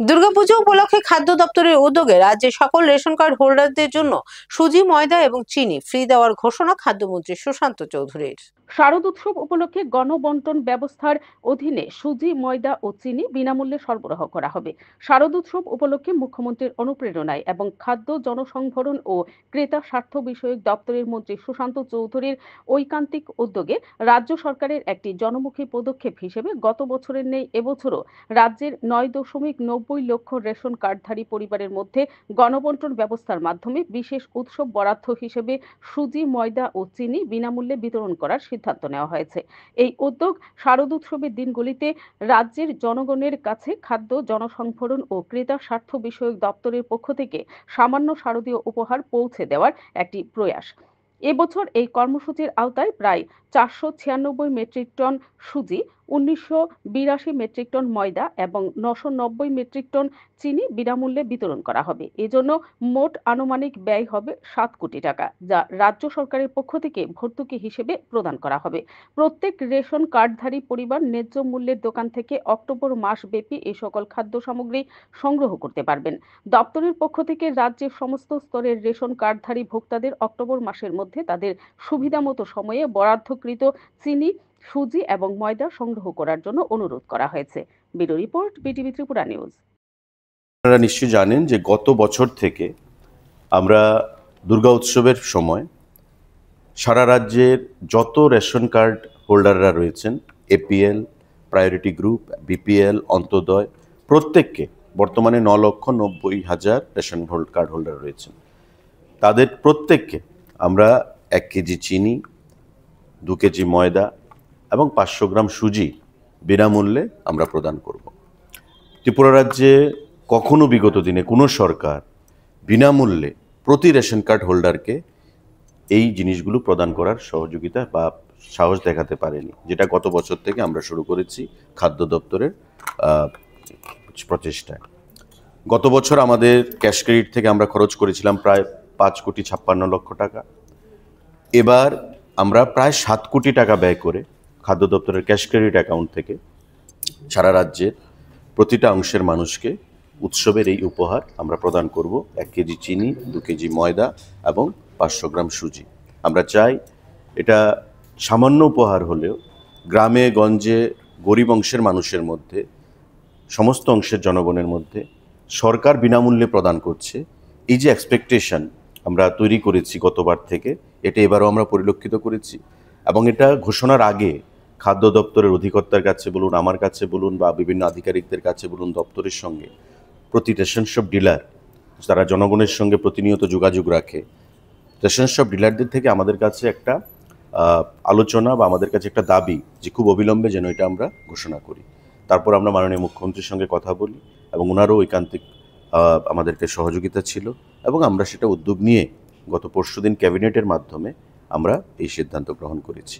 দুর্গাপুজো উপলক্ষে খাদ্য দপ্তরের উদ্যোগে রাজ্যের সকল রেশন কার্ড হোল্ডারদের জন্য সুজি, ময়দা এবং চিনি ফ্রি দেওয়ার ঘোষণা খাদ্যমন্ত্রী সুশান্ত চৌধুরীর। শারদ উৎসব উপলক্ষে গণবন্টন ব্যবস্থার অধীনে সুজি, ময়দা ও চিনি বিনামূল্যে সরবরাহ করা হবে। শারদ উৎসব উপলক্ষে মুখ্যমন্ত্রীর অনুপ্রেরণায় এবং খাদ্য, জনসংভরণ ও ক্রেতা স্বার্থ বিষয়ক দপ্তরের মন্ত্রী সুশান্ত চৌধুরীর ঐকান্তিক উদ্যোগে রাজ্য সরকারের একটি জনমুখী পদক্ষেপ হিসেবে গত বছরের ন্যায় এবছরও রাজ্যের ৯.৯০ লক্ষ রেশন কার্ডধারী পরিবারের মধ্যে গণবন্টন ব্যবস্থার মাধ্যমে বিশেষ উৎসব বরাদ্দ হিসেবে সুজি, ময়দা ও চিনি বিনামূল্যে বিতরণ করার সিদ্ধান্ত নেওয়া হয়েছে। এই উদ্যোগ শারদ উৎসবের দিনগুলিতে রাজ্যের জনগণের কাছে খাদ্য, জনসংভরণ ও ক্রেতা স্বার্থ বিষয়ক দপ্তরের পক্ষ থেকে সামান্য শারদীয় উপহার পৌঁছে দেওয়ার একটি প্রয়াস। এবছর এই কর্মসূচির আওতায় প্রায় ৪৯৬ মেট্রিক টন সুজি, ১৯৮২ মেট্রিক টন ময়দা এবং ৯৯০ মেট্রিক টন চিনি বিনামূল্যে বিতরণ করা হবে। এজন্য মোট আনুমানিক ব্যয় হবে ৭ কোটি টাকা, যা রাজ্য সরকারের পক্ষ থেকে ভর্তুকি হিসেবে প্রদান করা হবে। প্রত্যেক রেশন কার্ডধারী পরিবার ন্যায্য মূল্যের দোকান থেকে অক্টোবর মাস ব্যাপী এই সকল খাদ্য সামগ্রী সংগ্রহ করতে পারবেন। দপ্তরের পক্ষ থেকে রাজ্যের সমস্ত স্তরের রেশন কার্ডধারী ভোক্তাদের অক্টোবর মাসের মধ্যে তাদের সুবিধামতো সময়ে বরাদ্দকৃত চিনি, সুজি এবং ময়দা সংগ্রহ করার জন্য অনুরোধ করা হয়েছে। Bureau report, BTV Tripura news. আপনারা নিশ্চয়ই জানেন যে গত বছর থেকে আমরা দুর্গা উৎসবের সময় সারা রাজ্যের যত রেশন কার্ড হোল্ডাররা রয়েছেন, APL, priority group, BPL, Antyodaya, প্রত্যেককে বর্তমানে ৯,৯০,০০০ রেশন কার্ড হোল্ডার রয়েছেন, তাদের প্রত্যেককে আমরা ১ কেজি চিনি, ২ কেজি ময়দা এবং ৫০০ গ্রাম সুজি বিনামূল্যে আমরা প্রদান করব। ত্রিপুরা রাজ্যে কখনো বিগত দিনে কোনো সরকার বিনামূল্যে প্রতি রেশন কার্ড হোল্ডারকে এই জিনিসগুলো প্রদান করার সহযোগিতা বা সাহস দেখাতে পারেনি, যেটা গত বছর থেকে আমরা শুরু করেছি খাদ্য দপ্তরের প্রচেষ্টায়। গত বছর আমাদের ক্যাশ ক্রেডিট থেকে আমরা খরচ করেছিলাম প্রায় ৫,৫৬,০০,০০০ টাকা। এবার আমরা প্রায় ৭ কোটি টাকা ব্যয় করে খাদ্য দপ্তরের ক্যাশ ক্রেডিট অ্যাকাউন্ট থেকে সারা রাজ্যের প্রতিটা অংশের মানুষকে উৎসবের এই উপহার আমরা প্রদান করব। ১ কেজি চিনি, ২ কেজি ময়দা এবং ৫০০ গ্রাম সুজি। আমরা চাই এটা সামান্য উপহার হলেও গ্রামে গঞ্জে গরিব অংশের মানুষের মধ্যে, সমস্ত অংশের জনগণের মধ্যে সরকার বিনামূল্যে প্রদান করছে, এই যে এক্সপেকটেশন আমরা তৈরি করেছি গতবার থেকে, এটা এবারও আমরা পরিলক্ষিত করেছি। এবং এটা ঘোষণার আগে খাদ্য দপ্তরের অধিকর্তার কাছে বলুন, আমার কাছে বলুন বা বিভিন্ন আধিকারিকদের কাছে বলুন, দপ্তরের সঙ্গে প্রতি রেশন শপ ডিলার যারা জনগণের সঙ্গে প্রতিনিয়ত যোগাযোগ রাখে, রেশন শপ ডিলারদের থেকে আমাদের কাছে একটা আলোচনা বা আমাদের কাছে একটা দাবি যে খুব অবিলম্বে যেন এটা আমরা ঘোষণা করি। তারপর আমরা মাননীয় মুখ্যমন্ত্রীর সঙ্গে কথা বলি এবং ওনারও ঐকান্তিক আমাদেরকে সহযোগিতা ছিল এবং আমরা সেটা উদ্যোগ নিয়ে গত পরশুদিন ক্যাবিনেটের মাধ্যমে আমরা এই সিদ্ধান্ত গ্রহণ করেছি।